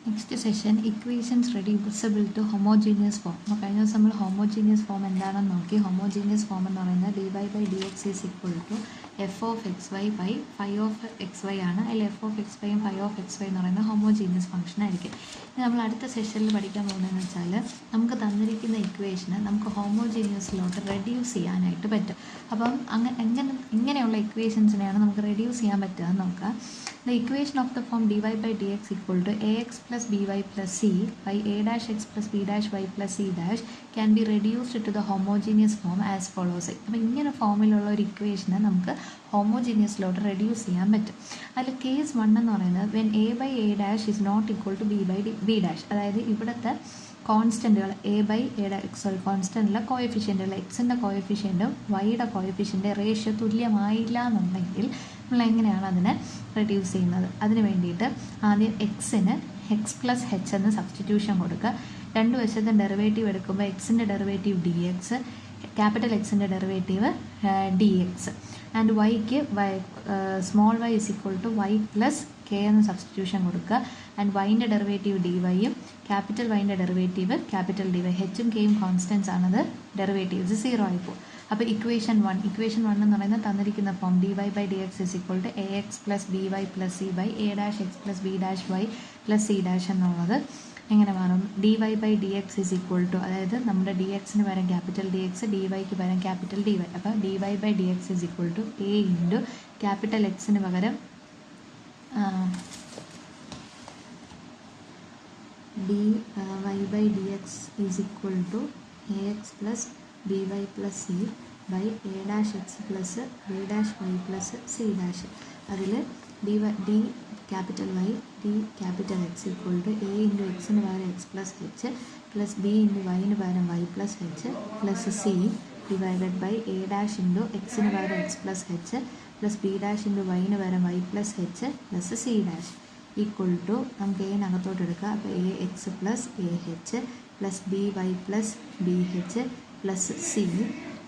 Next session equations reducible to homogeneous form. അപ്പോൾ കഴിഞ്ഞ ദിവസം നമ്മൾ ഹോമോജീനിയസ് ഫോം എന്താണെന്ന് നോക്കി. ഹോമോജീനിയസ് ഫോം എന്ന് പറയുന്നത് dy by D X is equal to F of X Y by phi of X Y ആണ്. അതിൽ എഫ് ഓഫ് എക്സ് വൈയും ഫൈവ് ഓഫ് എക്സ് വൈ എന്ന് പറയുന്നത് ഹോമോജീനിയസ് ഫംഗ്ഷൻ ആയിരിക്കും. ഇനി നമ്മൾ അടുത്ത സെഷനിൽ പഠിക്കാൻ പോകുന്നതെന്ന് വെച്ചാൽ നമുക്ക് തന്നിരിക്കുന്ന ഇക്വേഷന് നമുക്ക് ഹോമോജീനിയസിലോട്ട് റെഡ്യൂസ് ചെയ്യാനായിട്ട് പറ്റും. അപ്പം ഇങ്ങനെയുള്ള ഇക്വേഷൻസിനെയാണ് നമുക്ക് റെഡ്യൂസ് ചെയ്യാൻ പറ്റുക എന്ന് നോക്കാം. The equation of the form dy by dx equal to ax plus by plus c by a dash x plus b dash y plus c dash can be reduced to the homogeneous form as follows. അപ്പോൾ ഇങ്ങനെ ഫോമിലുള്ള ഒരു ഇക്വേഷനെ നമുക്ക് ഹോമോജീനിയസിലോട്ട് reduce ചെയ്യാൻ പറ്റും. അതിൽ case 1 എന്ന് പറയുന്നത് when a by A dash is not equal to B by B dash. അതായത് ഇവിടുത്തെ കോൺസ്റ്റൻറ്റുകൾ എ ബൈ എയുടെ കോൺസ്റ്റൻറ്റിലെ കോയഫിഷ്യൻറ്റുകൾ എക്സിൻ്റെ കോയഫിഷ്യൻറ്റും വൈയുടെ കോയഫിഷ്യൻ്റെ റേഷ്യോ തുല്യമായില്ല എന്നുണ്ടെങ്കിൽ നമ്മൾ എങ്ങനെയാണ് അതിനെ റെഡ്യൂസ് ചെയ്യുന്നത്? അതിന് വേണ്ടിയിട്ട് ആദ്യം എക്സിന് എക്സ് പ്ലസ് എച്ച് എന്ന് സബ്സ്റ്റിറ്റ്യൂഷൻ കൊടുക്കുക. രണ്ട് വശത്തും ഡെറിവേറ്റീവ് എടുക്കുമ്പോൾ എക്സിൻ്റെ ഡെറിവേറ്റീവ് ഡി എക്സ്, ക്യാപിറ്റൽ എക്സിൻ്റെ ഡെറിവേറ്റീവ് ഡി എക്സ്, ആൻഡ് വൈക്ക് small Y is equal to Y plus K എന്ന് സബ്സ്റ്റിറ്റ്യൂഷൻ കൊടുക്കുക. ആൻഡ് വൈൻ്റെ ഡെറിവേറ്റീവ് ഡി വൈയും ക്യാപിറ്റൽ വൈൻ്റെ ഡെറിവേറ്റീവ് ക്യാപിറ്റൽ ഡി വൈ. എച്ചും കെയും കോൺസ്റ്റൻസ് ആണത്, ഡെറിവേറ്റീവ്സ് 0 ആയിപ്പോൾ. അപ്പോൾ ഇക്വേഷൻ 1 എന്ന് പറയുന്നത് തന്നിരിക്കുന്ന form dy by D X is equal to A X plus B Y plus C by A dash X plus B dash Y plus C dash എന്നുള്ളത് എങ്ങനെ മാറും? dy by D X is equal to, അതായത് നമ്മുടെ D എക്സിന് പകരം capital D X, D വൈക്ക് പകരം capital D Y. അപ്പോൾ dy by D X is equal to A into capital എക്സിന് പകരം dy by D X is equal to A X plus B Y plus C by A dash X plus B dash Y plus C dash. അതിൽ D capital Y D capital X equal to A into എക്സിന് പകരം X plus H plus B into വൈന് പകരം Y plus H plus C divided by A dash into എക്സിന് പകരം X plus H plus B dash into വൈന് പകരം Y plus H plus C dash equal to നമുക്ക് എനകത്തോട്ട് എടുക്കുക. അപ്പോൾ A X plus A H plus B Y plus B H plus C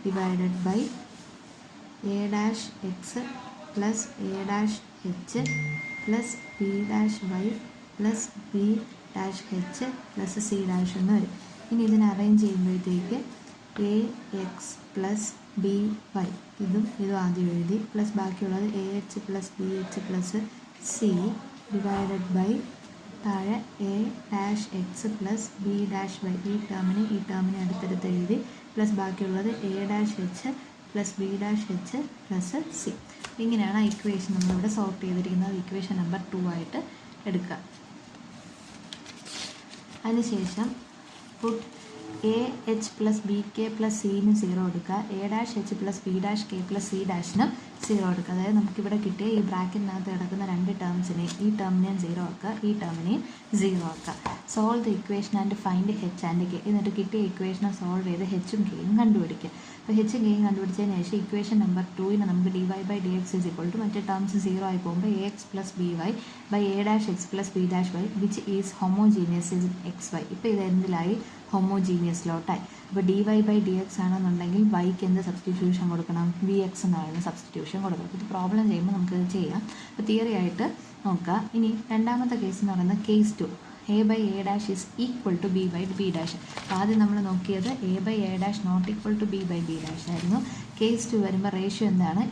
divided by A dash X plus A dash H plus B dash Y plus B dash H plus C dash എന്ന് വരും. ഇനി ഇതിനെ arrange ചെയ്യുമ്പോഴത്തേക്ക് A X plus B Y ഇതും ആദ്യം എഴുതി, plus ബാക്കിയുള്ളത് A H plus B H plus C divided by താഴെ A dash X plus B dash Y ഈ ടേമിനെ അടുത്തടുത്ത് എഴുതി, പ്ലസ് ബാക്കിയുള്ളത് A dash H plus B dash H plus C. ഇങ്ങനെയാണ് ആ ഇക്വേഷൻ നമ്മളിവിടെ സോൾവ് ചെയ്തിരിക്കുന്നത്. ഇക്വേഷൻ നമ്പർ 2 ആയിട്ട് എടുക്കുക. അതിനുശേഷം put A H plus B K plus സിന് 0 എടുക്കുക, A dash H plus B dash K plus C ഡാഷിനും 0 എടുക്കുക. അതായത് നമുക്കിവിടെ കിട്ടിയ ഈ ബ്രാക്കറ്റിനകത്ത് കിടക്കുന്ന രണ്ട് ടേംസിനെ, ഈ ടേമിനെയും 0 ആക്കുക, ഈ ടേമിനെയും 0 ആക്കുക. Solve the equation and find H and K. എന്നിട്ട് കിട്ടിയ ഇക്വേഷനെ സോൾവ് ചെയ്ത് എച്ചും കെയും കണ്ടുപിടിക്കുക. അപ്പോൾ എച്ചും കെയും കണ്ടുപിടിച്ചതിന് ശേഷം ഇക്വേഷൻ നമ്പർ 2 നമുക്ക് dy by D X is equal to മറ്റേ ടേംസ് 0 ആയി പോകുമ്പോൾ a X plus B y by A dash X plus B dash y which is homogeneous in x y. ഇപ്പോൾ ഇത് എന്തിലായി? ഹോമോജീനിയസിലോട്ടായി. അപ്പോൾ dy ബൈ ഡി എക്സ് ആണെന്നുണ്ടെങ്കിൽ വൈക്ക് എന്ത് substitution കൊടുക്കണം? വി എക്സ് എന്ന് പറയുന്ന സബ്സ്റ്റിറ്റ്യൂഷൻ കൊടുക്കണം. ഇത് പ്രോബ്ലം ചെയ്യുമ്പോൾ നമുക്കിത് ചെയ്യാം. അപ്പോൾ തിയറി ആയിട്ട് നോക്കുക. ഇനി രണ്ടാമത്തെ കേസ് എന്ന് പറയുന്നത് case 2, A by A dash is equal to B by B dash. ആദ്യം നമ്മൾ നോക്കിയത് A by A dash not equal to B by B dash ആയിരുന്നു. കേസ് 2 വരുമ്പോൾ റേഷ്യോ എന്താണ്?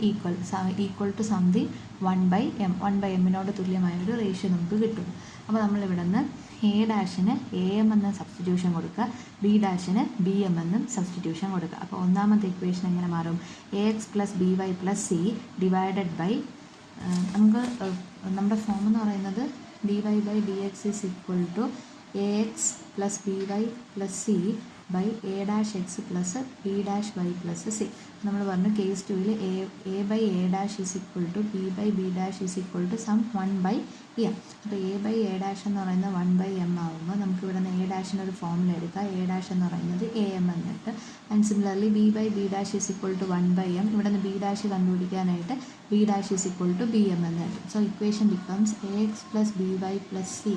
Equal to something 1/m. 1/mനോട് തുല്യമായൊരു റേഷ്യോ നമുക്ക് കിട്ടും. അപ്പോൾ നമ്മളിവിടെ നിന്ന് എ ഡാഷിന് എ എം എന്ന സബ്സ്റ്റിറ്റ്യൂഷൻ കൊടുക്കുക, ബി ഡാഷിന് ബി എം എന്നും സബ്സ്റ്റിറ്റ്യൂഷൻ കൊടുക്കുക. അപ്പോൾ ഒന്നാമത്തെ ഇക്വേഷൻ എങ്ങനെ മാറും? A X plus B Y plus C divided by നമുക്ക് നമ്മുടെ ഫോം എന്ന് പറയുന്നത് dy by D X is equal to A X plus B Y plus C by A dash X plus B dash Y plus c. നമ്മൾ പറഞ്ഞു case 2 A by A dash is equal to B by B dash is equal to some 1/m. അപ്പോൾ A by A dash എന്ന് പറയുന്നത് 1/m ആകുമ്പോൾ നമുക്ക് ഇവിടെ നിന്ന് A ഡാഷിനൊരു ഫോമിൽ എടുക്കാം. എ ഡാഷ് എന്ന് പറയുന്നത് എ എം എന്നിട്ട്, and similarly B by B dash is equal to 1/m. ഇവിടെ നിന്ന് ബി ഡാഷ് കണ്ടുപിടിക്കാനായിട്ട് B dash is equal to B M എന്നിട്ട്. So equation becomes A X plus B Y plus C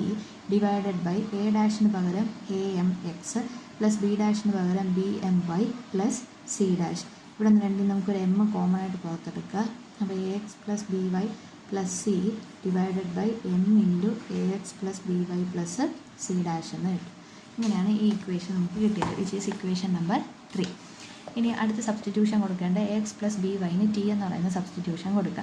divided by A ഡാഷിന് പകരം A M X plus B ഡാഷിന് പകരം B M Y plus C dash. ഇവിടെ നിന്ന് രണ്ടും നമുക്കൊരു M common ആയിട്ട് പുറത്തെടുക്കുക. അപ്പോൾ A X plus B Y plus C divided by M into A X plus B Y plus C dash എന്ന് കിട്ടും. ഇങ്ങനെയാണ് ഈ ഇക്വേഷൻ നമുക്ക് കിട്ടിയത്, വിച്ച് ഈസ് ഇക്വേഷൻ നമ്പർ 3. ഇനി അടുത്ത സബ്സ്റ്റിറ്റ്യൂഷൻ കൊടുക്കേണ്ട A X plus B wine T എന്ന് പറയുന്ന സബ്സ്റ്റിറ്റ്യൂഷൻ കൊടുക്കുക.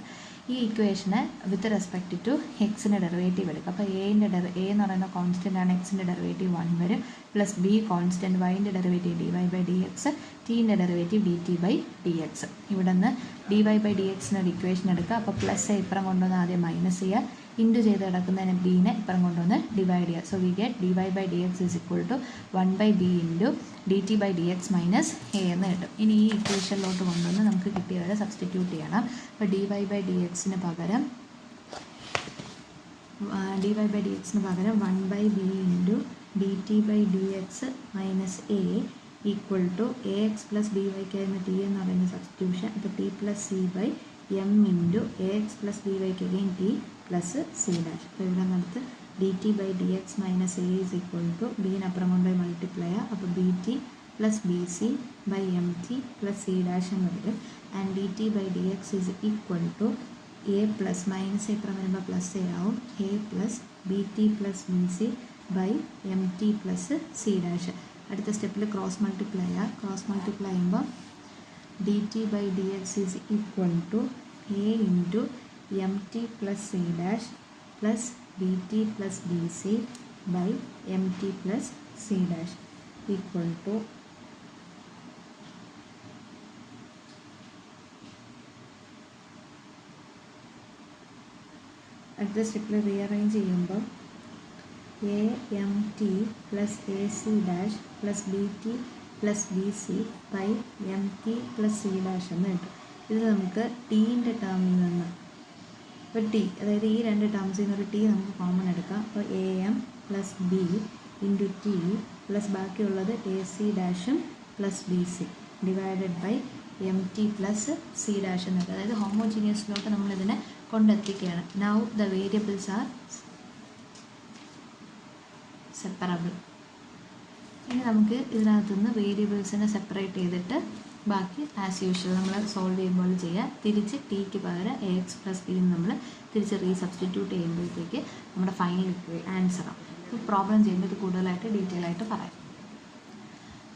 ഈ ഇക്വേഷന് വിത്ത് റെസ്പെക്റ്റ് ടു എക്സിൻ്റെ ഡെറിവേറ്റീവ് എടുക്കുക. അപ്പോൾ എ എന്ന് പറയുന്ന കോൺസ്റ്റൻ്റ് ആണ്, എക്സിൻ്റെ ഡെറിവേറ്റീവ് 1 വരും, പ്ലസ് ബി കോൺസ്റ്റൻറ്റ്, വൈൻ്റെ derivative D Y by D X, ടീൻ്റെ derivative D T by D X. ഇവിടെ നിന്ന് ഡി വൈ ബൈ ഡി എക്സിന് ഒരു ഇക്വേഷൻ എടുക്കുക. അപ്പോൾ പ്ലസ് ഇപ്പുറം കൊണ്ടുവന്ന് ആദ്യം മൈനസ് ചെയ്യുക, ഇൻറ്റു ചെയ്ത് കിടക്കുന്നതിന് ബീനെ ഇപ്പുറം കൊണ്ടുവന്ന് ഡിവൈഡ് ചെയ്യുക. So we get d Y by D X is equal to 1 by B into D T by D X minus a എന്ന് കിട്ടും. ഇനി ഈ ഇക്വേഷനിലോട്ട് കൊണ്ടുവന്ന് നമുക്ക് കിട്ടിയവരെ സബ്സ്റ്റിറ്റ്യൂട്ട് ചെയ്യണം. അപ്പോൾ ഡി വൈ ബൈ ഡി എക്സിന് പകരം 1 by B into D T by D X minus A equal to A X plus B വൈക്കായിരുന്നു ടി എന്ന് പറയുന്ന സബ്സ്റ്റിറ്റ്യൂഷൻ. അപ്പോൾ T plus C by M into A X plus B വൈക്ക് again T plus C dash. അപ്പോൾ ഇവിടെ നമുക്ക് D T by D X minus A is equal to ബീനപ്പുറം കൊണ്ട് മൾട്ടിപ്ലൈ ചെയ്യുക. അപ്പോൾ ബി T plus B C by M T plus C dash എന്ന് വരും. And d T by D X is equal to a plus minus ഇപ്പുറം വരുമ്പോൾ plus a ആവും, a plus b T plus B C by M T plus C dash. അടുത്ത സ്റ്റെപ്പിൽ cross multiply ചെയ്യുക. Cross multiply ചെയ്യുമ്പോൾ d T by D X is equal to A into m T plus C dash plus b T plus B C by M T plus C dash equal to അടുത്ത സ്റ്റെപ്പിൽ rearrange ചെയ്യുമ്പോൾ a m T plus a c dash plus b T plus B C by M T plus C dash എന്ന് കിട്ടും. ഇത് നമുക്ക് ടീൻ്റെ ടേമിൽ നിന്ന് ഇപ്പോൾ ടി, അതായത് ഈ രണ്ട് ടേംസിൽ നിന്നൊരു ടി നമുക്ക് കോമൺ എടുക്കാം. അപ്പോൾ A M plus B into T plus ബാക്കിയുള്ളത് എ സി ഡാഷും plus B C divided by M T plus C dash എന്ന് കിട്ടും. അതായത് ഹോമോജീനിയസിലോട്ട് നമ്മളിതിനെ കൊണ്ടെത്തിക്കുകയാണ്. Now the variables are separable. ഇനി നമുക്ക് ഇതിനകത്തുനിന്ന് വേരിയബിൾസിനെ സെപ്പറേറ്റ് ചെയ്തിട്ട് ബാക്കി ആസ് യൂഷ്വൽ നമ്മൾ സോൾവ് ചെയ്യുമ്പോൾ ചെയ്യുക. തിരിച്ച് ടിക്ക് പകരം എ എക്സ് പ്ലസ് ബി നമ്മൾ തിരിച്ച് റീസബ്സ്റ്റിറ്റ്യൂട്ട് ചെയ്യുമ്പോഴത്തേക്ക് നമ്മുടെ ഫൈനൽ ആൻസറാണ്. പ്രോബ്ലം ചെയ്യുമ്പോൾ ഇത് കൂടുതലായിട്ട് ഡീറ്റെയിൽ ആയിട്ട് പറയാം.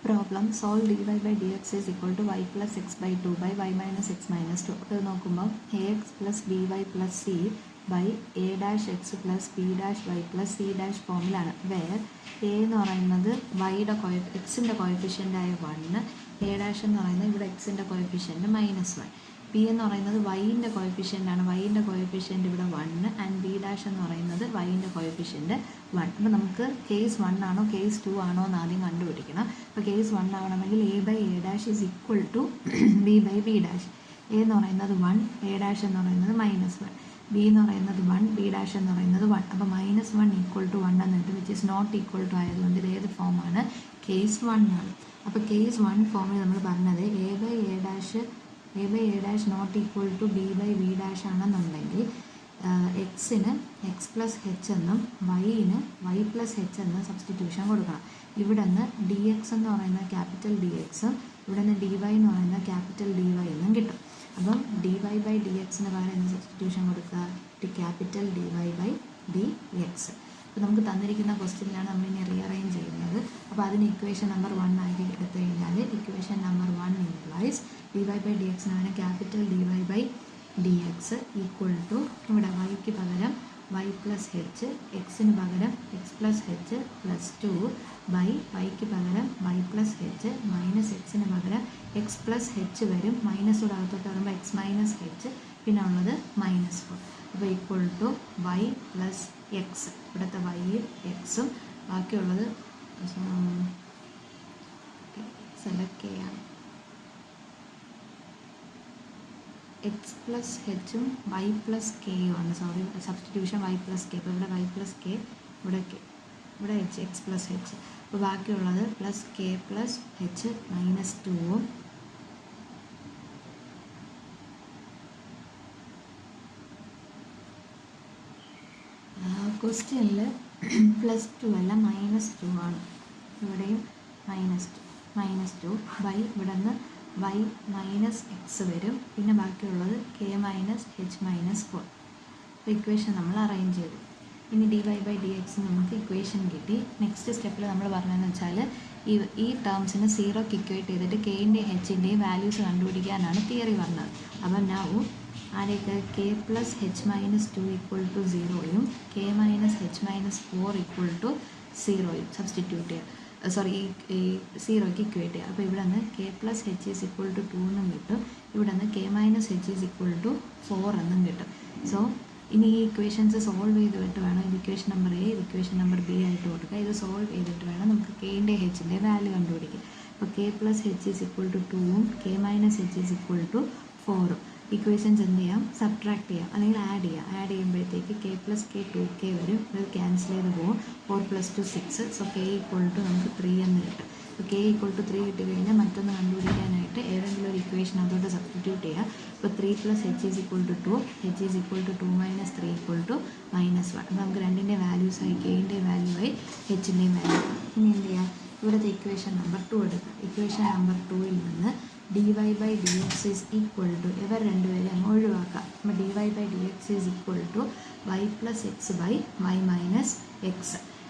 Problem solve d Y by D X is equal to Y plus x by 2 by y minus x minus 2. ഇത് നോക്കുമ്പോൾ a X plus B Y plus C by A dash X plus B dash Y plus C dash ഫോമിലാണ്. Where a എന്ന് പറയുന്നത് വൈയുടെ എക്സിൻ്റെ കോയഫിഷ്യൻ്റായ 1, A dash എന്ന് പറയുന്നത് ഇവിടെ എക്സിൻ്റെ കോയഫിഷ്യൻ്റ് -1, ബി എന്ന് പറയുന്നത് വൈൻ്റെ കോയഫിഷ്യൻ്റാണ്, വൈൻ്റെ കോയഫിഷ്യൻ്റ് ഇവിടെ 1 ആൻഡ് ബി ഡാഷ് എന്ന് പറയുന്നത് വൈൻ്റെ കോയഫിഷ്യൻ്റ് 1. അപ്പോൾ നമുക്ക് കേസ് 1 ആണോ കേസ് 2 ആണോ എന്ന് ആദ്യം കണ്ടുപിടിക്കണം. അപ്പോൾ കേസ് 1 ആവണമെങ്കിൽ a by A dash is equal to B by B dash. A എന്ന് പറയുന്നത് 1, എ ഡാഷ് എന്ന് പറയുന്നത് -1, ബി എന്ന് പറയുന്നത് 1, ബി ഡാഷ് എന്ന് പറയുന്നത് 1. അപ്പോൾ -1 ഈക്വൽ ടു 1 എന്നിട്ട് which is not equal to ആയതുകൊണ്ട് ഇത് ഏത് ഫോമാണ്? കേസ് 1 ആണ്. അപ്പോൾ കേസ് 1 ഫോമിൽ നമ്മൾ പറഞ്ഞത് a by A dash not equal to B by B dash ആണെന്നുണ്ടെങ്കിൽ എക്സിന് എക്സ് പ്ലസ് എച്ച് എന്നും വൈന് വൈ പ്ലസ് എച്ച് എന്നും സബ്സ്റ്റിറ്റ്യൂഷൻ കൊടുക്കണം. ഇവിടെ നിന്ന് ഡി എക്സ് എന്ന് പറയുന്ന ക്യാപിറ്റൽ ഡി എക്സും ഇവിടെ നിന്ന് ഡി വൈ എന്ന് പറയുന്ന ക്യാപിറ്റൽ ഡി വൈ എന്നും കിട്ടും. അപ്പം ഡി വൈ ബൈ ഡി എക്സിന് പകരം എന്ന് സബ്സ്റ്റിറ്റ്യൂഷൻ കൊടുക്കുക capital D Y by D x. അപ്പോൾ നമുക്ക് തന്നിരിക്കുന്ന ക്വസ്റ്റ്യനിലാണ് നമ്മളിനി റീഅറേഞ്ച് ചെയ്യുന്നത്. അപ്പോൾ അതിന് ഇക്വേഷൻ നമ്പർ 1 ആക്കി എടുത്തു കഴിഞ്ഞാൽ equation number 1 implies d Y by d എക്സിന് പകരം capital D Y by D x equal to ഇവിടെ വൈക്ക് പകരം വൈ പ്ലസ് എച്ച്, എക്സിന് പകരം X plus H plus 2 by വൈക്ക് പകരം വൈ പ്ലസ് എച്ച് മൈനസ് എക്സിന് പകരം എക്സ് പ്ലസ് എച്ച് വരും, മൈനസ് കൂടെ അകത്തോട്ട് വരുമ്പോൾ എക്സ് മൈനസ് എച്ച്, പിന്നെ ഉള്ളത് -4. അപ്പോൾ equal to Y plus x, ഇവിടുത്തെ വൈയും എക്സും ബാക്കിയുള്ളത് സെലക്ട് ചെയ്യാം. എക്സ് പ്ലസ് എച്ചും വൈ പ്ലസ് കെയും ആണ്. Sorry, substitution y plus k. അപ്പോൾ ഇവിടെ വൈ പ്ലസ് കെ, ഇവിടെ കെ, ഇവിടെ എച്ച്, എക്സ് പ്ലസ് എച്ച്. അപ്പോൾ ബാക്കിയുള്ളത് പ്ലസ് കെ പ്ലസ് എച്ച് -2ഉം ക്വസ്റ്റ്യനിൽ +2 അല്ല -2 ആണ്. ഇവിടെയും -2 ബൈ ഇവിടെ നിന്ന് y മൈനസ് എക്സ് വരും, പിന്നെ ബാക്കിയുള്ളത് k മൈനസ് h -4. അപ്പോൾ ഇക്വേഷൻ നമ്മൾ അറേഞ്ച് ചെയ്തു. ഇനി dy/dx നമുക്ക് ഇക്വേഷൻ കിട്ടി. നെക്സ്റ്റ് സ്റ്റെപ്പിൽ നമ്മൾ പറഞ്ഞതെന്ന് വെച്ചാൽ ഈ ടേംസിന് സീറോക്ക് ഇക്വേറ്റ് ചെയ്തിട്ട് കെൻ്റെയും ഹെച്ചിൻ്റെയും വാല്യൂസ് കണ്ടുപിടിക്കാനാണ് തിയറി പറഞ്ഞത്. അപ്പം നൗ ആരെയൊക്കെ k+h-2 = 0യും k-h-4 = 0യും സബ്സ്റ്റിറ്റ്യൂട്ട് ചെയ്യുക. ഈ സീറോയ്ക്ക് ഇക്വേറ്റ് ചെയ്യുക. അപ്പോൾ ഇവിടെ നിന്ന് k+h = 2 എന്നും കിട്ടും. ഇവിടെ നിന്ന് k-h = 4 എന്നും കിട്ടും. സോ ഇനി ഈ ഇക്വേഷൻസ് സോൾവ് ചെയ്തിട്ട് വേണം, ഇത് ഇക്വേഷൻ നമ്പർ എ, ഇത് ഇക്വേഷൻ നമ്പർ ബി ആയിട്ട് കൊടുക്കുക. ഇത് സോൾവ് ചെയ്തിട്ട് വേണം നമുക്ക് കെൻ്റെയും ഹെച്ചിൻ്റെ വാല്യൂ കണ്ടുപിടിക്കുക. അപ്പോൾ k+h = 2ഉം k-h = 4ഉം ഇക്വേഷൻസ് എന്ത് ചെയ്യാം, സബ്ട്രാക്ട് ചെയ്യാം അല്ലെങ്കിൽ ആഡ് ചെയ്യാം. ആഡ് ചെയ്യുമ്പോഴത്തേക്ക് k+k 2k വരും, ഇത് ക്യാൻസൽ ചെയ്ത് പോകും. 4 + 2 6. സോ k = നമുക്ക് 3 എന്ന് കിട്ടും. അപ്പോൾ k = 3 കിട്ടി കഴിഞ്ഞാൽ മറ്റൊന്ന് കണ്ടുപിടിക്കാനായിട്ട് ഏതെങ്കിലും ഒരു ഇക്വേഷൻ അതോട്ട് സബ്സ്റ്റിറ്റ്യൂട്ട് ചെയ്യുക. അപ്പോൾ 3 + h = 2, h = 2 - 3 = -1. നമുക്ക് രണ്ടിൻ്റെ വാല്യൂസായി, കെൻ്റെ വാല്യൂ ആയി, ഹെച്ചിൻ്റെയും വാല്യൂ. ഇനി എന്ത് ചെയ്യാം, ഇവിടുത്തെ ഇക്വേഷൻ നമ്പർ 2 എടുക്കുക. ഇക്വേഷൻ നമ്പർ 2ൽ നിന്ന് dy/dx = ഇവർ രണ്ടുപേരെ അങ്ങ് ഒഴിവാക്കാം. അപ്പോൾ dy/dx = y + x/y - x.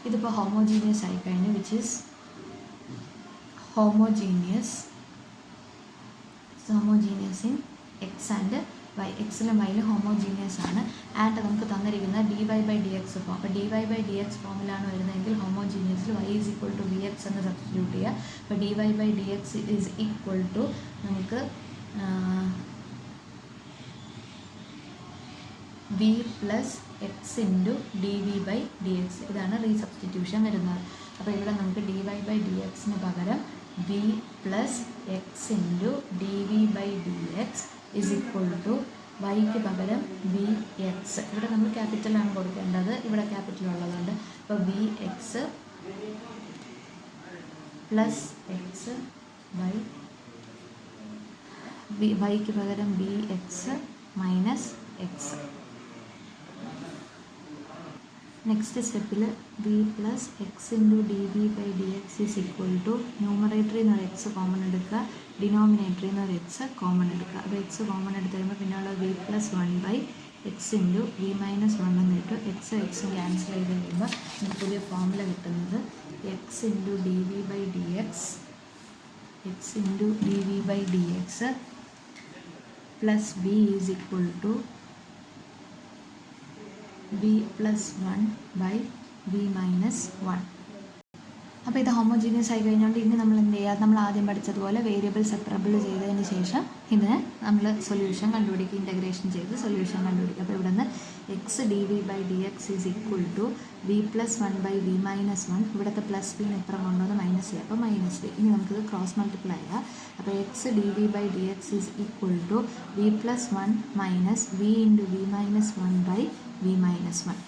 ഇതിപ്പോൾ ഹോമോജീനിയസ് ആയി കഴിഞ്ഞു, which is homogeneous in X and Y. എക്സിലും വൈയിലും ഹോമോജീനിയസ് ആണ്. ആൻഡ് നമുക്ക് തന്നിരിക്കുന്ന dy/dx ഫോം. അപ്പോൾ dy/dx ഫോമിലാണ് വരുന്നതെങ്കിൽ ഹോമോജീനിയസിൽ y = vx എന്ന് സബ്സ്റ്റിറ്റ്യൂട്ട് ചെയ്യുക. അപ്പോൾ dy/dx = നമുക്ക് v + x × dv/dx. ഇതാണ് റീസബ്സ്റ്റിറ്റ്യൂഷൻ വരുന്നത്. അപ്പോൾ ഇവിടെ നമുക്ക് dy/dxന് പകരം v + x × dv/dx = വൈക്ക് പകരം vx. ഇവിടെ നമ്മൾ ക്യാപിറ്റലാണ് കൊടുക്കേണ്ടത്, ഇവിടെ ക്യാപിറ്റൽ ഉള്ളതുകൊണ്ട്. അപ്പോൾ vx + x വൈക്ക് പകരം vx - x. നെക്സ്റ്റ് സ്റ്റെപ്പിൽ v + x × dv/dx = ന്യൂമറേറ്ററിൽ നിന്ന് ഒരു എക്സ് കോമൺ എടുക്കുക, ഡിനോമിനേറ്ററിൽ നിന്ന് ഒരു എക്സ് കോമൺ എടുക്കുക. അപ്പോൾ എക്സ് കോമൺ എടുത്ത് കഴിയുമ്പോൾ പിന്നെയുള്ള v + 1/x × v - 1 എന്ന് കിട്ടും. എക്സും ക്യാൻസൽ ചെയ്ത് കഴിയുമ്പോൾ നമുക്ക് പുതിയ ഫോമുല കിട്ടുന്നത് x × dv/dx + v = v + 1/v - 1. അപ്പോൾ ഇത് ഹോമോജീനിയസ് ആയി കഴിഞ്ഞുകൊണ്ട് ഇനി നമ്മൾ എന്ത് ചെയ്യുക, നമ്മൾ ആദ്യം പഠിച്ചതുപോലെ വേരിയബിൾ സെപ്പറബിൾ ചെയ്തതിന് ശേഷം ഇതിന് നമ്മൾ സൊല്യൂഷൻ കണ്ടുപിടിക്കുക, ഇൻ്റഗ്രേഷൻ ചെയ്ത് സൊല്യൂഷൻ കണ്ടുപിടിക്കുക. അപ്പോൾ ഇവിടെ നിന്ന് x dv/dx = v + 1/v - 1. ഇവിടുത്തെ പ്ലസ് ബിന് ഇപ്പുറം കൊണ്ടുവന്ന് മൈനസ് ചെയ്യുക, അപ്പോൾ -b. ഇനി നമുക്കിത് ക്രോസ് മൾട്ടിപ്ലൈ ചെയ്യുക. അപ്പോൾ x dv/dx = v + 1 - v × v - 1/v - 1.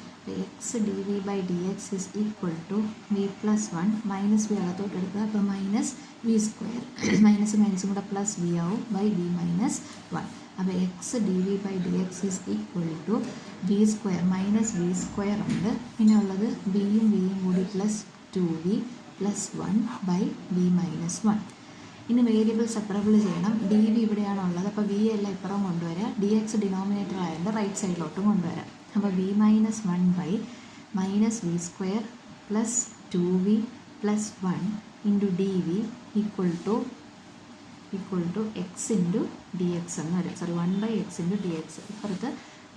x dv/dx = v + 1 - v അകത്തോട്ട് എടുക്കുക. അപ്പോൾ -v², മൈനസും കൂടെ പ്ലസ് v ആവും /v - 1. അപ്പോൾ x dv/dx = v² - v² ഉണ്ട്. പിന്നെ ഉള്ളത് vയും കൂടി പ്ലസ് 2v + 1/v - 1. ഇനി വേരിയബിൾ സെപ്പറബിൾ ചെയ്യണം. dv ഇവിടെയാണ് ഉള്ളത്, അപ്പോൾ v എല്ലാം ഇപ്പുറം കൊണ്ടുവരിക. dx ഡിനോമിനേറ്റർ ആയതുകൊണ്ട് റൈറ്റ് സൈഡിലോട്ടും കൊണ്ടുവരാം. അപ്പോൾ v - 1/-v² + 2v + 1 × dv = x × dx എന്ന് വരും. 1/x × dx. ഇപ്പുറത്ത്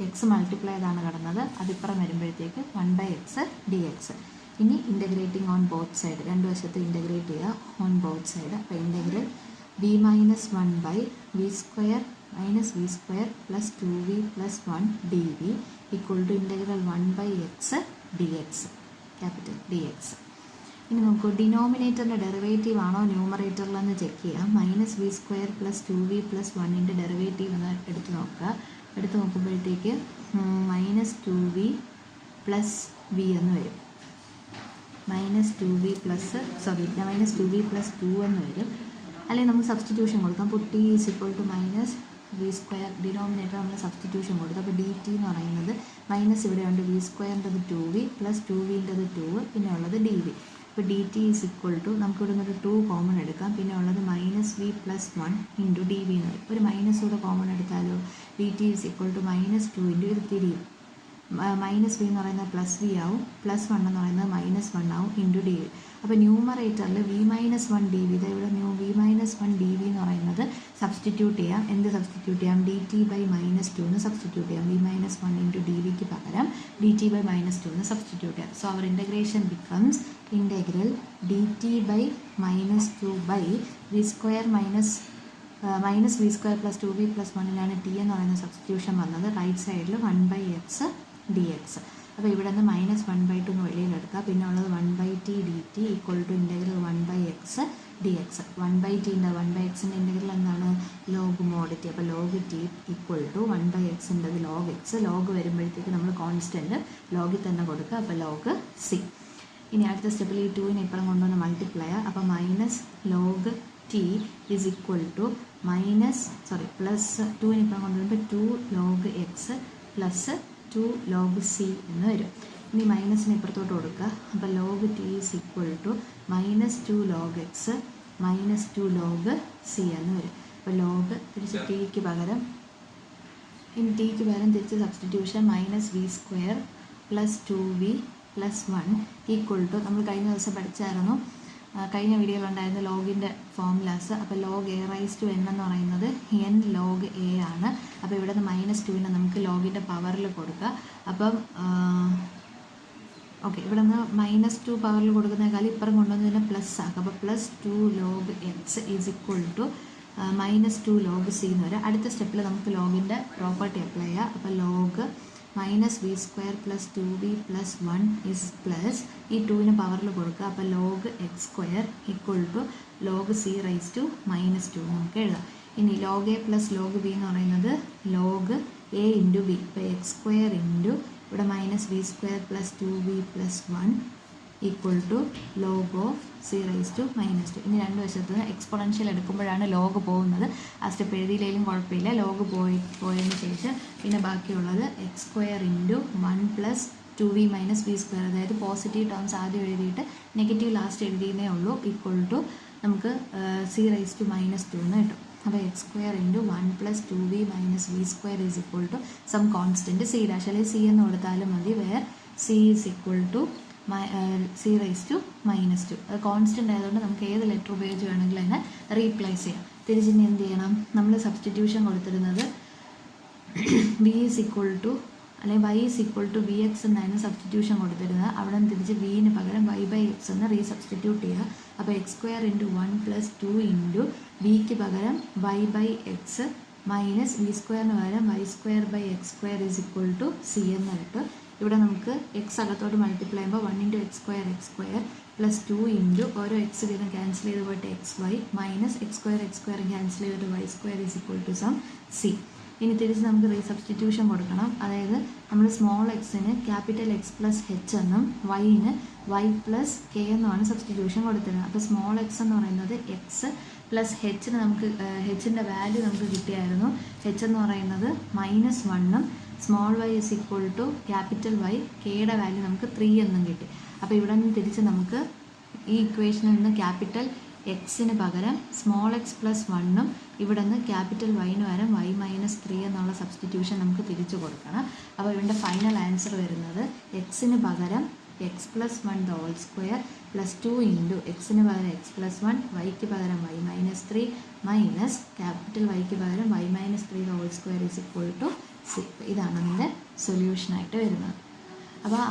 എക്സ് മൾട്ടിപ്ലൈ ചെയ്താണ് കിടന്നത്, അതിപ്പുറം വരുമ്പോഴത്തേക്ക് 1/x dx. ഇനി ഇൻ്റഗ്രേറ്റിംഗ് ഓൺ ബോത്ത് സൈഡ്, രണ്ട് വശത്ത് ഇൻ്റഗ്രേറ്റ് ചെയ്യുക ഓൺ ബോത്ത് സൈഡ്. അപ്പോൾ integral v - 1/v² - v² + 2v + 1 dv = 1/x dx, capital dx. ഇനി നമുക്ക് ഡിനോമിനേറ്ററിൻ്റെ ഡെറിവേറ്റീവ് ആണോ ന്യൂമറേറ്ററിലെന്ന് ചെക്ക് ചെയ്യാം. -v² + 2v + 1 ഡെറിവേറ്റീവ് എന്ന് എടുത്ത് നോക്കുക. എടുത്ത് നോക്കുമ്പോഴത്തേക്ക് -2v + v എന്ന് വരും. -2v + 2 എന്ന് വരും. അല്ലെങ്കിൽ നമുക്ക് സബ്സ്റ്റിറ്റ്യൂഷൻ കൊടുക്കാം. അപ്പോൾ t = -v², ഡിനോമിനേറ്റർ നമ്മൾ സബ്സ്റ്റിറ്റ്യൂഷൻ കൊടുത്തു. അപ്പോൾ dt എന്ന് പറയുന്നത് മൈനസ് ഇവിടെയുണ്ട്, v²-ൻ്റെത് 2v + 2v-ൻ്റെത് 2, പിന്നെ ഉള്ളത് dv. അപ്പോൾ dt = നമുക്കിവിടെ നിന്നൊരു 2 കോമൺ എടുക്കാം. പിന്നെ ഉള്ളത് -v + 1 × dv എന്ന് വരും. ഒരു മൈനസ് കൂടെ കോമൺ എടുത്താലോ, dt = -2 × ഇത് തിരിയും, മൈനസ് വി എന്ന് പറയുന്നത് പ്ലസ് വി ആവും, പ്ലസ് 1 എന്ന് പറയുന്നത് -1 ആവും ഇൻറ്റു ഡി വി. അപ്പോൾ ന്യൂമറേറ്ററിൽ v-1 dv, ഇവിടെ v-1 dv എന്ന് പറയുന്നത് സബ്സ്റ്റിറ്റ്യൂട്ട് ചെയ്യാം. എന്ത് സബ്സ്റ്റിറ്റ്യൂട്ട് ചെയ്യാം? dt/-2 എന്ന് സബ്സ്റ്റിറ്റ്യൂട്ട് ചെയ്യാം. v-1 ഇൻറ്റു ഡി വിക്ക് പകരം dt/-2 എന്ന് സബ്സ്റ്റിറ്റ്യൂട്ട് ചെയ്യാം. So our integration becomes integral dt/-2 by v square minus v square plus 2v plus 1 t എന്ന് പറയുന്ന സബ്സ്റ്റിറ്റ്യൂഷൻ വന്നത്. റൈറ്റ് സൈഡിൽ 1/x dx. അപ്പോൾ ഇവിടെ നിന്ന് -1/2 എന്ന് വെളിയിലെടുക്കുക. പിന്നെ ഉള്ളത് 1/t dt equal to integral 1/x dx. 1/t-ൻ്റെ 1/x-ൻ്റെ ഇൻ്റഗ്രൽ എന്താണ്? Log mod T. അപ്പോൾ ലോഗ് ടി ഈക്വൽ ടു 1/x-ൻ്റെ ലോഗ് എക്സ്. ലോഗ് വരുമ്പോഴത്തേക്ക് നമ്മൾ കോൺസ്റ്റൻറ്റ് ലോഗിൽ തന്നെ കൊടുക്കുക. അപ്പോൾ ലോഗ് സി. ഇനി അടുത്ത സ്റ്റെപ്പിൽ ഈ 2-നെ ഇപ്പുറം കൊണ്ടുവന്ന് മൾട്ടിപ്ലൈ. അപ്പോൾ minus log T is equal to plus 2-നെ ഇപ്പുറം കൊണ്ടുവരുമ്പോൾ 2 log X plus 2 log C എന്ന് വരും. ഇനി മൈനസിന് ഇപ്പുറത്തോട്ട് കൊടുക്കുക. അപ്പോൾ log T is equal to -2 log X -2 log C എന്ന് വരും. അപ്പോൾ ലോഗ് തിരിച്ച് ടിക്ക് പകരം തിരിച്ച് substitution -v square plus 2v plus 1 equal to നമ്മൾ കഴിഞ്ഞ ദിവസം പഠിച്ചായിരുന്നു, കഴിഞ്ഞ വീഡിയോയിലുണ്ടായിരുന്ന ലോഗിൻ്റെ ഫോർമുലാസ്. അപ്പോൾ ലോഗ് a⁻n എന്ന് പറയുന്നത് n ലോഗ് a ആണ്. അപ്പോൾ ഇവിടെ നിന്ന് -2-നെ നമുക്ക് ലോഗിൻ്റെ പവറിൽ കൊടുക്കുക. അപ്പം ഓക്കെ, ഇവിടെ നിന്ന് -2 പവറിൽ കൊടുക്കുന്നതിനേക്കാൾ ഇപ്പുറം കൊണ്ടുവന്നതിനെ പ്ലസ് ആക്കുക. അപ്പോൾ plus 2 log x is equal to -2 log C എന്ന് വരും. അടുത്ത സ്റ്റെപ്പിൽ നമുക്ക് ലോഗിൻ്റെ പ്രോപ്പർട്ടി അപ്ലൈ ചെയ്യാം. അപ്പോൾ log -v square plus 2v plus 1 is plus ഈ 2-ന് പവറിൽ കൊടുക്കുക. അപ്പോൾ log x square equal to log c raise to -2 നമുക്ക് എഴുതാം. ഇനി log a plus log b എന്ന് പറയുന്നത് ലോഗ് എ ഇൻറ്റു ബി. ഇപ്പോൾ എക്സ് സ്ക്വയർ ഇൻറ്റു ഇവിടെ -v square plus 2v plus 1 equal to log of c raise to -2. ഇനി രണ്ട് വശത്ത് നിന്ന് എക്സ്പൊണൻഷ്യൽ എടുക്കുമ്പോഴാണ് ലോഗ് പോകുന്നത്. ആ സ്റ്റെപ്പ് എഴുതിയില്ലെങ്കിലും കുഴപ്പമില്ല. ലോഗ് പോയതിന് ശേഷം പിന്നെ ബാക്കിയുള്ളത് x square into 1 plus 2v minus v square, അതായത് പോസിറ്റീവ് ടേംസ് ആദ്യം എഴുതിയിട്ട് നെഗറ്റീവ് ലാസ്റ്റ് എഴുതിയതേ ഉള്ളൂ, ഈക്വൽ ടു നമുക്ക് സി റൈസ് ടു -2 എന്ന് കിട്ടും. അപ്പോൾ X square into 1 plus 2v minus v square is equal to some constant c dash, അല്ലെങ്കിൽ സി എന്ന് കൊടുത്താലും മതി. Where c is equal to c raise to -2. അത് കോൺസ്റ്റൻ്റ് ആയതുകൊണ്ട് നമുക്ക് ഏത് ലെറ്റർ ഉപയോഗിച്ച് വേണമെങ്കിലും അതിനെ റീപ്ലേസ് ചെയ്യാം. തിരിച്ചിനി എന്ത് ചെയ്യണം? നമ്മൾ സബ്സ്റ്റിറ്റ്യൂഷൻ കൊടുത്തിരുന്നത് വി ഈസ് ഈക്വൽ ടു അല്ലെങ്കിൽ y is equal to v x എന്നായിരുന്നു സബ്സ്റ്റിറ്റ്യൂഷൻ കൊടുത്തിരുന്നത്. അവിടെ നിന്ന് തിരിച്ച് വിന് പകരം y/x എന്ന് റീസബ്സ്റ്റിറ്റ്യൂട്ട് ചെയ്യുക. അപ്പോൾ X square into 1 plus 2 into വിക്ക് പകരം y/x മൈനസ് വി സ്ക്വയറിന് പകരം y²/x² is equal to C എന്ന് കിട്ടും. ഇവിടെ നമുക്ക് എക്സ് അകത്തോട്ട് മൾട്ടിപ്ലൈ ചെയ്യുമ്പോൾ 1 ഇൻറ്റു x² പ്ലസ് 2 ഇൻറ്റു ഓരോ എക്സ് വീതം ക്യാൻസൽ ചെയ്ത് പോയിട്ട് xy മൈനസ് x² ക്യാൻസൽ ചെയ്തിട്ട് y² is equal to some c. ഇനി തിരിച്ച് നമുക്ക് റീസബ്സ്റ്റിറ്റ്യൂഷൻ കൊടുക്കണം. അതായത് നമ്മൾ സ്മോൾ എക്സിന് ക്യാപിറ്റൽ എക്സ് പ്ലസ് എച്ച് എന്നും വൈന് y പ്ലസ് കെ എന്നുമാണ് സബ്സ്റ്റിറ്റ്യൂഷൻ കൊടുത്തിരുന്നത്. അപ്പോൾ സ്മോൾ എക്സ് എന്ന് പറയുന്നത് എക്സ് പ്ലസ് ഹെച്ചിന് നമുക്ക് ഹെച്ചിൻ്റെ വാല്യൂ നമുക്ക് കിട്ടിയായിരുന്നു. എച്ച് എന്ന് പറയുന്നത് -1ഉം small y is equal to capital Y, കെയുടെ വാല്യൂ നമുക്ക് 3 എന്നും കിട്ടി. അപ്പോൾ ഇവിടെ നിന്ന് തിരിച്ച് നമുക്ക് ഈ ഇക്വേഷനിൽ നിന്ന് ക്യാപിറ്റൽ എക്സിന് പകരം സ്മോൾ എക്സ് പ്ലസ് 1ഉം ഇവിടെ നിന്ന് ക്യാപിറ്റൽ വൈന് പകരം y-3 എന്നുള്ള സബ്സ്റ്റിറ്റ്യൂഷൻ നമുക്ക് തിരിച്ചു കൊടുക്കണം. അപ്പോൾ ഇവിടെ ഫൈനൽ ആൻസർ വരുന്നത് എക്സിന് പകരം X plus 1 the whole square plus 2 into എക്സിന് പകരം എക്സ് പ്ലസ് 1, വൈക്ക് പകരം y-3 മൈനസ് ക്യാപിറ്റൽ വൈക്ക് പകരം y-3 the whole square is equal to c. ഇതാണ് അതിൻ്റെ സൊല്യൂഷനായിട്ട് വരുന്നത്. അപ്പോൾ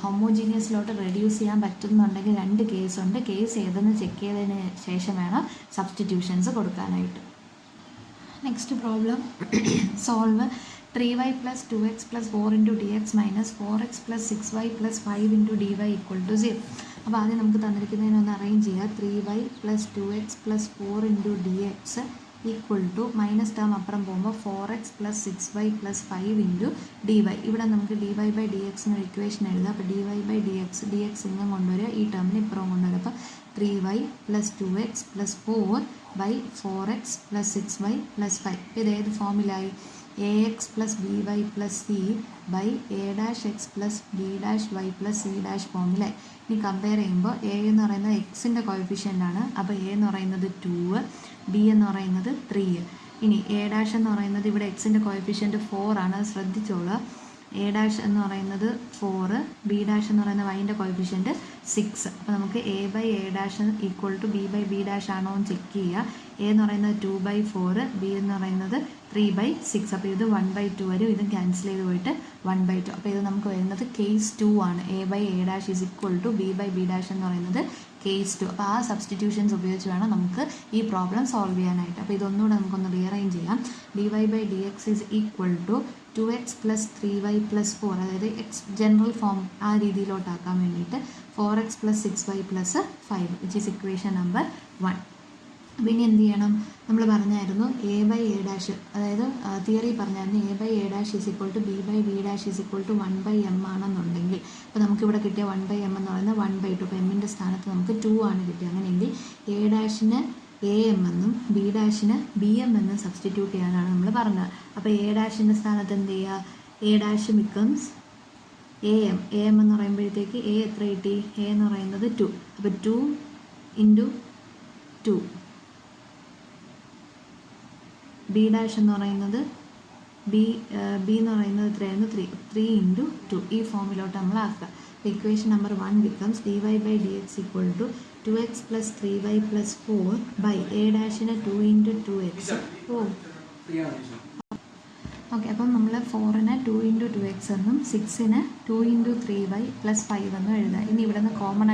ഹോമോജീനിയസിലോട്ട് റെഡ്യൂസ് ചെയ്യാൻ പറ്റുന്നുണ്ടെങ്കിൽ 2 കേസുണ്ട്. കേസ് ഏതെന്ന് ചെക്ക് ചെയ്തതിന് ശേഷം വേണം സബ്സ്റ്റിറ്റ്യൂഷൻസ് കൊടുക്കാനായിട്ട്. Next problem solve 3y plus 2x plus 4 into dx minus 4x plus 6y plus 5 into dy equal to 0. അപ്പോൾ ആദ്യം നമുക്ക് തന്നിരിക്കുന്നതിനൊന്ന് അറേഞ്ച് ചെയ്യുക. 3y plus 2x plus 4 into dx ഈക്വൽ ടു മൈനസ് ടേം അപ്പുറം പോകുമ്പോൾ 4x plus 6y plus 5 into dy. ഇവിടെ നമുക്ക് dy/dx എന്നൊരു ഇക്വേഷൻ എഴുതാം. അപ്പോൾ dy/dx ഇങ്ങനെ കൊണ്ടുവരിക, ഈ ടേമിന് ഇപ്പുറം കൊണ്ടുവരിക. അപ്പോൾ 3y plus 2x plus 4/4x plus 6y plus 5. ഇത് ഏത് ഫോമിലായി? ax plus by plus c by a'(x plus b'(y plus c' ഫോമിലായി. ഇനി കമ്പയർ ചെയ്യുമ്പോൾ a എന്ന് പറയുന്നത് എക്സിൻ്റെ കോഎഫിഷ്യൻ്റാണ്. അപ്പോൾ a എന്ന് പറയുന്നത് 2, b എന്ന് പറയുന്നത് 3. ഇനി a' എന്ന് പറയുന്നത് ഇവിടെ എക്സിൻ്റെ കോഎഫിഷ്യൻറ്റ് 4 ആണ്. അത് ശ്രദ്ധിച്ചോളുക. എ ഡാഷ് എന്ന് പറയുന്നത് 4, ബി ഡാഷ് എന്ന് പറയുന്ന വൈൻ്റെ കോയിഫിഷ്യൻറ്റ് 6. അപ്പോൾ നമുക്ക് a by A dash equal to B by B dash ആണോ എന്ന് ചെക്ക് ചെയ്യുക. എ എന്ന് പറയുന്നത് 2/4, ബി എന്ന് പറയുന്നത് 3/6. അപ്പോൾ ഇത് 1/2 വരും, ഇതും ക്യാൻസൽ ചെയ്ത് പോയിട്ട് 1/2. അപ്പോൾ ഇത് നമുക്ക് വരുന്നത് കേസ് 2 ആണ്. A by A dash is equal to B by B dash എന്ന് പറയുന്നത് കേസ് 2. അപ്പോൾ ആ സബ്സ്റ്റിറ്റ്യൂഷൻസ് ഉപയോഗിച്ച് വേണം നമുക്ക് ഈ പ്രോബ്ലം സോൾവ് ചെയ്യാനായിട്ട്. അപ്പോൾ ഇതൊന്നുകൂടെ നമുക്കൊന്ന് റീഅറേഞ്ച് ചെയ്യാം. dy/dx is equal to 2x + 3y + 4, അതായത് എക്സ് ജനറൽ ഫോം ആ രീതിയിലോട്ടാക്കാൻ വേണ്ടിയിട്ട് 4x + 6y + 5, which is equation number 1. അപ്പോൾ ഇനി എന്ത് ചെയ്യണം? നമ്മൾ പറഞ്ഞായിരുന്നു എ ബൈ എ ഡാഷ്, അതായത് തിയറി പറഞ്ഞായിരുന്നു a by A dash is equal to B by B dash is equal to 1/m ആണെന്നുണ്ടെങ്കിൽ, അപ്പോൾ നമുക്കിവിടെ കിട്ടിയ 1/m എന്ന് പറയുന്നത് 1/2. അപ്പോൾ എമ്മിൻ്റെ സ്ഥാനത്ത് നമുക്ക് 2 ആണ് കിട്ടിയത്. അങ്ങനെയെങ്കിൽ എ ഡാഷിന് AM എന്നും ബി ഡാഷിന് BM എന്നും സബ്സ്റ്റിറ്റ്യൂട്ട് ചെയ്യാനാണ് നമ്മൾ പറഞ്ഞത്. അപ്പോൾ എ ഡാഷിൻ്റെ സ്ഥാനത്ത് എന്ത് ചെയ്യുക? എ ഡാഷ് ബിക്കംസ് AM എന്ന് പറയുമ്പോഴത്തേക്ക് എ എത്ര കിട്ടി? എ എന്ന് പറയുന്നത് 2. അപ്പോൾ 2 × 2. ബി ഡാഷ് എന്ന് പറയുന്നത് ബി എന്ന് പറയുന്നത് എത്രയായിരുന്നു? 3 × 2. ഈ ഫോമിലോട്ട് നമ്മൾ ആക്കുക. അപ്പോൾ equation number 1 becomes dy/dx equal to 2x + 3y + 4 by A ഡാഷിന് 2 × 2x. ഓക്കെ, അപ്പം നമ്മൾ 4നെ 2 × 2x എന്നും 6നെ 2 × 3y + 5 എന്നും എഴുതാം. ഇനി ഇവിടെ നിന്ന് കോമൺ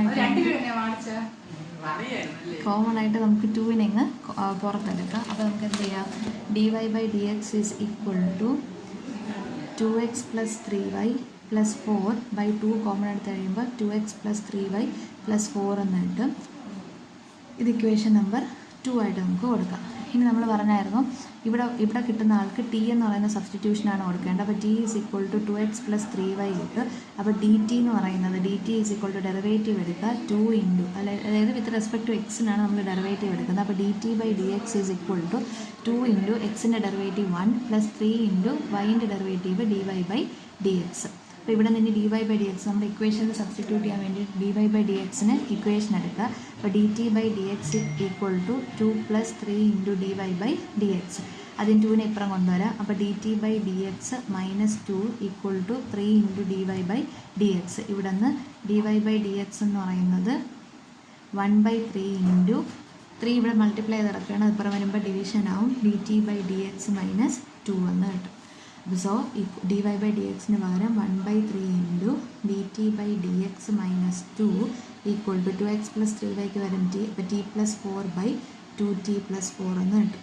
ആയിട്ട് നമുക്ക് 2നെ അങ്ങ് പുറത്തെടുക്കാം. അപ്പോൾ നമുക്ക് എന്ത് ചെയ്യാം? dy/dx is equal to 2x + 3y + 4 by 2 common എടുത്ത് കഴിയുമ്പോൾ 2x + 3y + 4 എന്ന് കിട്ടും. ഇത് ഇക്വേഷൻ നമ്പർ 2 ആയിട്ട് നമുക്ക് കൊടുക്കാം. ഇനി നമ്മൾ പറഞ്ഞായിരുന്നു ഇവിടെ കിട്ടുന്ന ആൾക്ക് ടി എന്ന് പറയുന്ന സബ്സ്റ്റിറ്റ്യൂഷനാണ് കൊടുക്കേണ്ടത്. അപ്പോൾ T is equal to 2x + 3y കിട്ടും. അപ്പോൾ ഡി ടി എന്ന് പറയുന്നത് dt is equal to derivative എടുക്കുക 2 × അതായത് വിത്ത് റെസ്പെക്ട് ടു എക്സിനാണ് നമ്മൾ ഡെറിവേറ്റീവ് എടുക്കുന്നത്. അപ്പോൾ dt/dx ഈസ് ഈക്വൽ ടു 2 × എക്സിൻ്റെ ഡെറിവേറ്റീവ് 1 + 3 × വൈൻ്റെ ഡെറിവേറ്റീവ് dy/dx. അപ്പോൾ ഇവിടെ നിന്ന് dy/dx നമ്മുടെ ഇക്വേഷനിൽ സബ്സ്റ്റിറ്റ്യൂട്ട് ചെയ്യാൻ വേണ്ടി dy/dxന് ഇക്വേഷൻ എടുക്കുക. അപ്പോൾ dt/dx ഈക്വൽ ടു 2 + 3 × dy/dx. അതിന് 2നെ ഇപ്പുറം കൊണ്ടുവരാം. അപ്പോൾ dt/dx - 2 ഈക്വൽ ടു 3 × dy/dx. ഇവിടെ നിന്ന് dy/dx എന്ന് പറയുന്നത് 1/3 × 3 ഇവിടെ മൾട്ടിപ്ലൈ ചെയ്ത് കിടക്കുകയാണ്. ഇപ്പുറം വരുമ്പോൾ ഡിവിഷൻ ആവും. dt/dx - 2 എന്ന് കിട്ടും. സോ dy/dxന് പകരം 1/3 × dt/dx - 2 ഈക്വൽ ടു 2x + 3yക്ക് വരും t. അപ്പോൾ t + 4/2t + 4 എന്ന് കിട്ടും.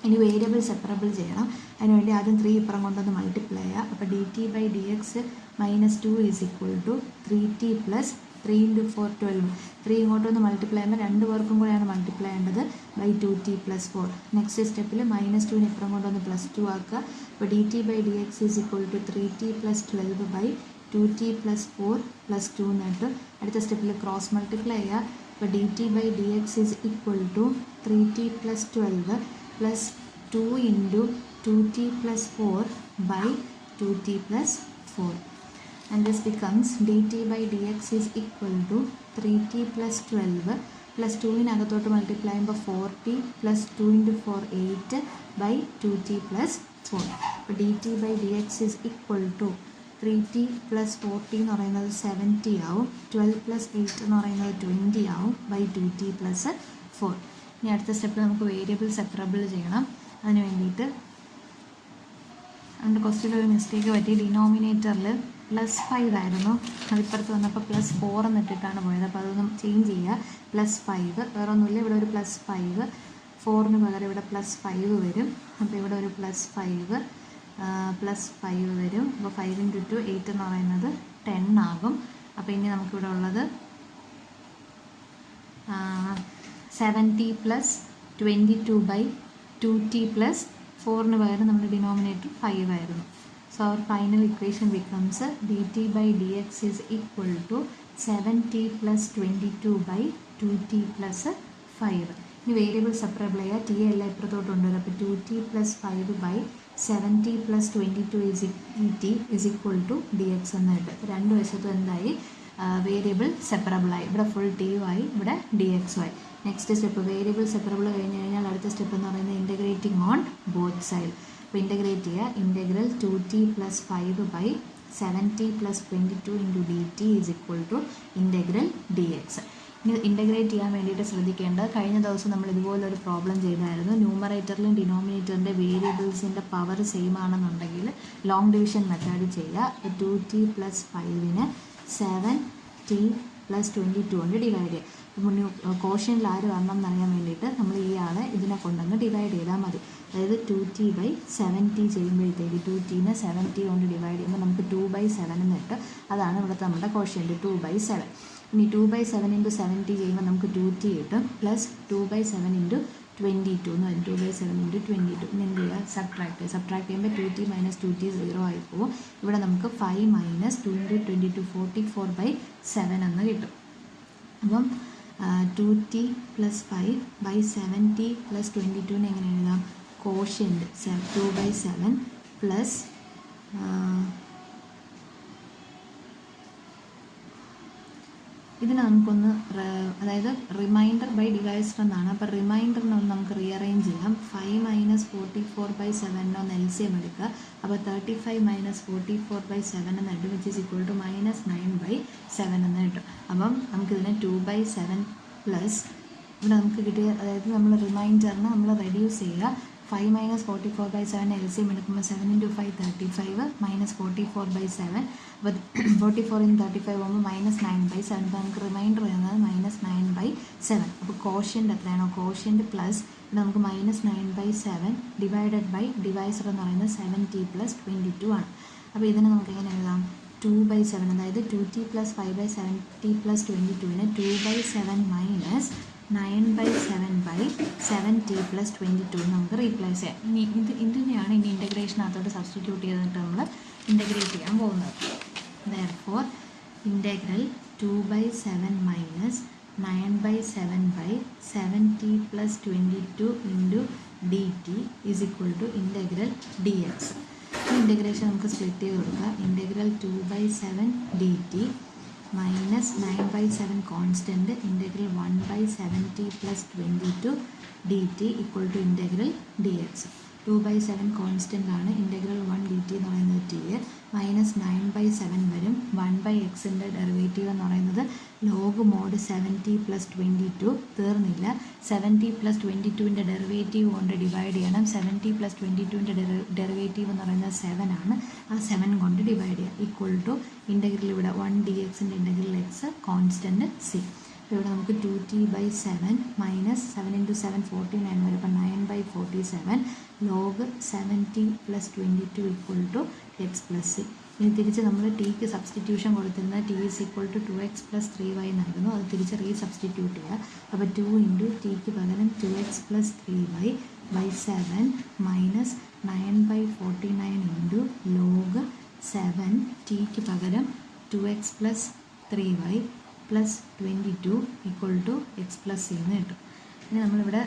ഇനി വേരിയബിൾ സെപ്പറബിൾ ചെയ്യണം. അതിനുവേണ്ടി ആദ്യം 3 ഇപ്പുറം കൊണ്ടൊന്ന് മൾട്ടിപ്ലൈ ചെയ്യുക. അപ്പോൾ dt/dx - 2 is equal to 3t + 3 × 4 12. 3 ഇങ്ങോട്ടൊന്ന് മൾട്ടിപ്ലൈ ചെയ്യുമ്പോൾ 2 പേർക്കും കൂടെയാണ് മൾട്ടിപ്ലൈ ചെയ്യേണ്ടത് /2t + 4. നെക്സ്റ്റ് സ്റ്റെപ്പിൽ -2ന് ഇപ്പുറം കൊണ്ടൊന്ന് +2 ആക്കുക. അപ്പോൾ dt/dx is equal to 3t + 12 /2t + 4 + 2 എന്ന് കിട്ടും. അടുത്ത സ്റ്റെപ്പിൽ ക്രോസ് മൾട്ടിപ്ലൈ ചെയ്യുക. അപ്പോൾ dt/dx is equal to 3t + 12 + 2 × 2t + 4 /2t + 4. And this becomes dt/dx is equal to 3t + 12 plus 2-നകത്തോട്ട് multiply ചെയ്യുമ്പോൾ 4t plus 2 × 4 8 /2t + 4. അപ്പോൾ dt/dx is equal to 3t plus 4t എന്ന് പറയുന്നത് 70 ആവും. 12 plus 8 എന്ന് പറയുന്നത് 20 ആവും /2t + 4. ഇനി അടുത്ത സ്റ്റെപ്പിൽ നമുക്ക് വേരിയബിൾ സെപ്പറബിൾ ചെയ്യണം. അതിന് വേണ്ടിയിട്ട് നമ്മുടെ ക്വസ്റ്റ്യനിൽ ഒരു മിസ്റ്റേക്ക് പറ്റി. ഡിനോമിനേറ്ററിൽ +5 ആയിരുന്നു, അതിപ്പുറത്ത് വന്നപ്പോൾ +4 എന്നിട്ടിട്ടാണ് പോയത്. അപ്പോൾ അതൊന്നും ചേഞ്ച് ചെയ്യുക. +5 വേറെ ഒന്നുമില്ല. ഇവിടെ ഒരു +5, 4ന് പകരം ഇവിടെ +5 വരും. അപ്പോൾ ഇവിടെ ഒരു +5 വരും. അപ്പോൾ 5 × 2 8 എന്ന് പറയുന്നത് 10 ആകും. അപ്പോൾ ഇനി നമുക്കിവിടെ ഉള്ളത് 70 + 22/2t + 4ന് പകരം നമ്മുടെ ഡിനോമിനേറ്റർ 5 ആയിരുന്നു. So our final equation becomes dt/dx is equal to 7t + 22/2t + 5. ഇനി വേരിയബിൾ സെപ്പറബിൾ ചെയ്യുക. ടി എല്ലാം ഇപ്പുറത്തോട്ട് കൊണ്ടുവരും. അപ്പോൾ 2t + 5 /70 + 22 is equal to dx എന്ന് കിട്ടും. രണ്ട് വശത്തും എന്തായി? വേരിയബിൾ സെപ്പറബിളായി. ഇവിടെ ഫുൾ ടിയും ആയി, ഇവിടെ dx ആയി. നെക്സ്റ്റ് സ്റ്റെപ്പ് വേരിയബിൾ സെപ്പറബിൾ കഴിഞ്ഞ് കഴിഞ്ഞാൽ അടുത്ത സ്റ്റെപ്പ് എന്ന് പറയുന്നത് ഇൻ്റഗ്രേറ്റിംഗ് ഓൺ ബോത്ത് സൈഡ്. അപ്പോൾ ഇൻ്റഗ്രേറ്റ് ചെയ്യുക. Integral 2t + 5/7t + 22 × dt = integral dx. ഇനി ഇൻ്റഗ്രേറ്റ് ചെയ്യാൻ വേണ്ടിയിട്ട് ശ്രദ്ധിക്കേണ്ടത്, കഴിഞ്ഞ ദിവസം നമ്മൾ ഇതുപോലൊരു പ്രോബ്ലം ചെയ്തായിരുന്നു. ന്യൂമറേറ്ററിലും ഡിനോമിനേറ്ററിൻ്റെ വേരിയബിൾസിൻ്റെ പവർ സെയിം ആണെന്നുണ്ടെങ്കിൽ ലോങ് ഡിവിഷൻ മെത്തേഡ് ചെയ്യുക. 2t + 5നെ 7t + 22 കൊണ്ട് ഡിവൈഡ് ചെയ്യുക. കോഷ്യനിൽ ആര് വരണം എന്നറിയാൻ വേണ്ടിയിട്ട് നമ്മൾ ഈ ആളെ ഇതിനെ കൊണ്ടൊന്ന് ഡിവൈഡ് ചെയ്താൽ മതി. അതായത് 2t/7t ചെയ്യുമ്പോഴത്തേക്ക് 2tനെ 7t കൊണ്ട് ഡിവൈഡ് ചെയ്യുമ്പോൾ നമുക്ക് 2/7 എന്ന് കിട്ടും. അതാണ് ഇവിടുത്തെ നമ്മുടെ കോഷ്യൻ്റ് 2/7. ഇനി 2/7 × 7t ചെയ്യുമ്പോൾ നമുക്ക് 2t കിട്ടും, പ്ലസ് 2/7 × 22 എന്ന് വരും. 2/7 × 22. ഇനി എന്ത് ചെയ്യുക? സബ്ട്രാക്ട് ചെയ്യുമ്പോൾ 2t - 2t 0 ആയി പോകും. ഇവിടെ നമുക്ക് 5 - 2 × 22 44/7 എന്ന് കിട്ടും. അപ്പം 2t + 5/7t + 22നെ എങ്ങനെ എഴുതാം? കോഷ്യൻ്റ് 2/7 പ്ലസ് ഇതിനെ നമുക്കൊന്ന് അതായത് റിമൈൻഡർ ബൈ ഡിവൈസർ എന്നാണ്. അപ്പോൾ റിമൈൻഡറിനൊന്ന് നമുക്ക് റീഅറേഞ്ച് ചെയ്യാം. 5 - 44/7 ഒന്ന് LCM എടുക്കുക. അപ്പോൾ 35 - 44/7 എന്ന് കിട്ടും, which is equal to -9/7 എന്ന് കിട്ടും. അപ്പം നമുക്കിതിനെ 2/7 പ്ലസ് ഇവിടെ നമുക്ക് കിട്ടിയ, അതായത് നമ്മൾ റിമൈൻഡറിനെ നമ്മൾ റെഡ്യൂസ് ചെയ്യുക. 5 - 44/7 LCM എടുക്കുമ്പോൾ 7 × 5 35 - 44/7. അപ്പോൾ 44 × 35 പോകുമ്പോൾ -9/7. അപ്പോൾ നമുക്ക് റിമൈൻഡർ വരുന്നത് -9/7. അപ്പോൾ കോഷ്യൻ്റ് എത്രയാണോ? കോഷ്യൻ്റ് പ്ലസ് ഇവിടെ നമുക്ക് -9/7 ഡിവൈഡഡ് ബൈ ഡിവൈസർ എന്ന് പറയുന്നത് 7t + 22 ആണ്. അപ്പോൾ ഇതിനെ നമുക്ക് എങ്ങനെ എഴുതാം? 2/7, അതായത് 2t + 5/7t + 22നെ 2/7 - 9/7/7t + 22 നമുക്ക് റീപ്ലേസ് ചെയ്യാം. ഇനി ഇതിനെയാണ് ഇനി ഇൻ്റഗ്രേഷനകത്തോട്ട് സബ്സ്റ്റിറ്റ്യൂട്ട് ചെയ്തിട്ട് നമ്മൾ ഇൻ്റഗ്രേറ്റ് ചെയ്യാൻ പോകുന്നത്. Therefore, integral 2/7 - 9/7/7t + 22 × dt = integral dx. ഈ ഇൻ്റഗ്രേഷൻ നമുക്ക് സ്പ്ലിറ്റ് ചെയ്ത് കൊടുക്കുക. Integral 2/7 dt -9/7 constant integral 1/7t + 22 dt = integral dx. 2/7 constant ആണ്. ഇൻ്റഗ്രൽ 1 dt എന്ന് പറയുന്നത് t, -9/7 വരും. 1/xൻ്റെ ഡെറിവേറ്റീവ് എന്ന് പറയുന്നത് ലോഗ് മോഡ് 7t + 22. തീർന്നില്ല, 7t + 22ൻ്റെ ഡെറിവേറ്റീവ് കൊണ്ട് ഡിവൈഡ് ചെയ്യണം. 7t + 22ൻ്റെ ഡെറിവേറ്റീവ് എന്ന് പറയുന്നത് 7 ആണ്. ആ 7 കൊണ്ട് ഡിവൈഡ് ചെയ്യുക. ഈക്വൽ ടു ഇൻ്റഗ്രൽ ഇവിടെ 1 dxൻ്റെ ഇൻ്റഗ്രൽ x കോൺസ്റ്റൻറ്റ് c. ഇവിടെ നമുക്ക് 2t/7 - 7 × 7 49 വരും. അപ്പോൾ 9/47 ലോഗ് 7t + 22 = x + c. ഇനി തിരിച്ച് നമ്മൾ ടിക്ക് സബ്സ്റ്റിറ്റ്യൂഷൻ കൊടുത്തിരുന്നത് t = 2x + 3y എന്നായിരുന്നു. അത് തിരിച്ച് സബ്സ്റ്റിറ്റ്യൂട്ട് ചെയ്യുക. അപ്പോൾ 2 × tക്ക് പകരം 2x + 3y/7 - 9/49 × log 7 tക്ക് പകരം 2x + 3y + 22 = x + c എന്ന് കിട്ടും. ഇനി നമ്മളിവിടെ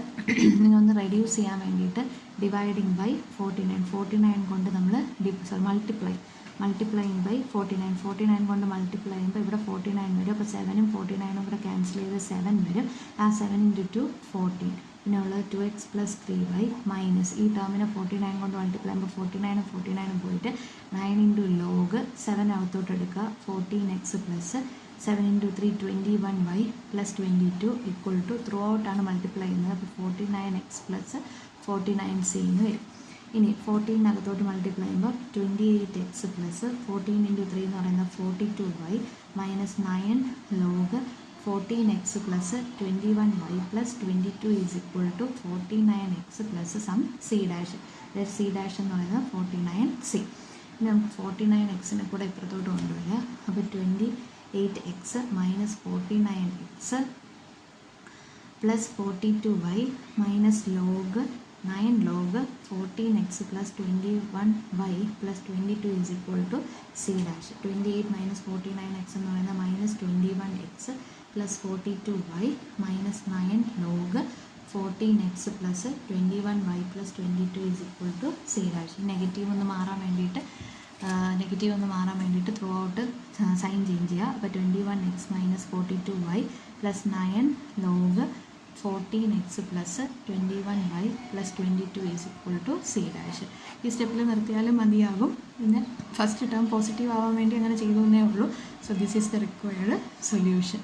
ഒന്ന് റെഡ്യൂസ് ചെയ്യാൻ വേണ്ടിയിട്ട് ഡിവൈഡിങ് ബൈ 49 കൊണ്ട് നമ്മൾ മൾട്ടിപ്ലൈയിങ് ബൈ 49 കൊണ്ട് മൾട്ടിപ്ലൈ ചെയ്യുമ്പോൾ ഇവിടെ 49 വരും. അപ്പോൾ 7ഉം 49ഉം ഇവിടെ ക്യാൻസൽ ചെയ്ത് 7 വരും. ആ 7 × 2 14. പിന്നെ ഉള്ളത് 2x + 3y മൈനസ് ഈ ടേമിനെ 49 കൊണ്ട് മൾട്ടിപ്ലൈ ചെയ്യുമ്പോൾ 49ഉം പോയിട്ട് 9 × log 7 അകത്തോട്ട് എടുക്കുക. 14x + 7 × 3 21y + 22 = ത്രൂ ഔട്ടാണ് മൾട്ടിപ്ലൈ ചെയ്യുന്നത്. അപ്പോൾ 49x + 49c എന്ന് വരും. ഇനി 14 മൾട്ടിപ്ലൈ ചെയ്യുമ്പോൾ 28x + 14 × 3 എന്ന് പറയുന്നത് 42y - 9 log 14x + 21y + 22 = 49x + some c'. c' എന്ന് പറയുന്നത് 49c. ഇനി നമുക്ക് 49xനെ കൂടെ ഇപ്പുറത്തോട്ട് കൊണ്ടുവരിക. അപ്പോൾ 28x - 49x + 42y - log 9 log 14x + 21y + 22 = c'. 28 - 49x എന്ന് പറയുന്നത് -21x + 42y - 9 log 14x + 21y + 22 = c'. Negative ഒന്ന് മാറാൻ വേണ്ടിയിട്ട് ത്രൂ ഔട്ട് സൈൻ ചേഞ്ച് ചെയ്യുക. അപ്പോൾ 21x - 42y + 9 log 14x plus 21y plus 22 is equal to c dash. ഈ സ്റ്റെപ്പിൽ നിർത്തിയാലും മതിയാകും. പിന്നെ ഫസ്റ്റ് ടേം പോസിറ്റീവ് ആവാൻ വേണ്ടി അങ്ങനെ ചെയ്തു എന്നേ ഉള്ളൂ. So this is the required solution.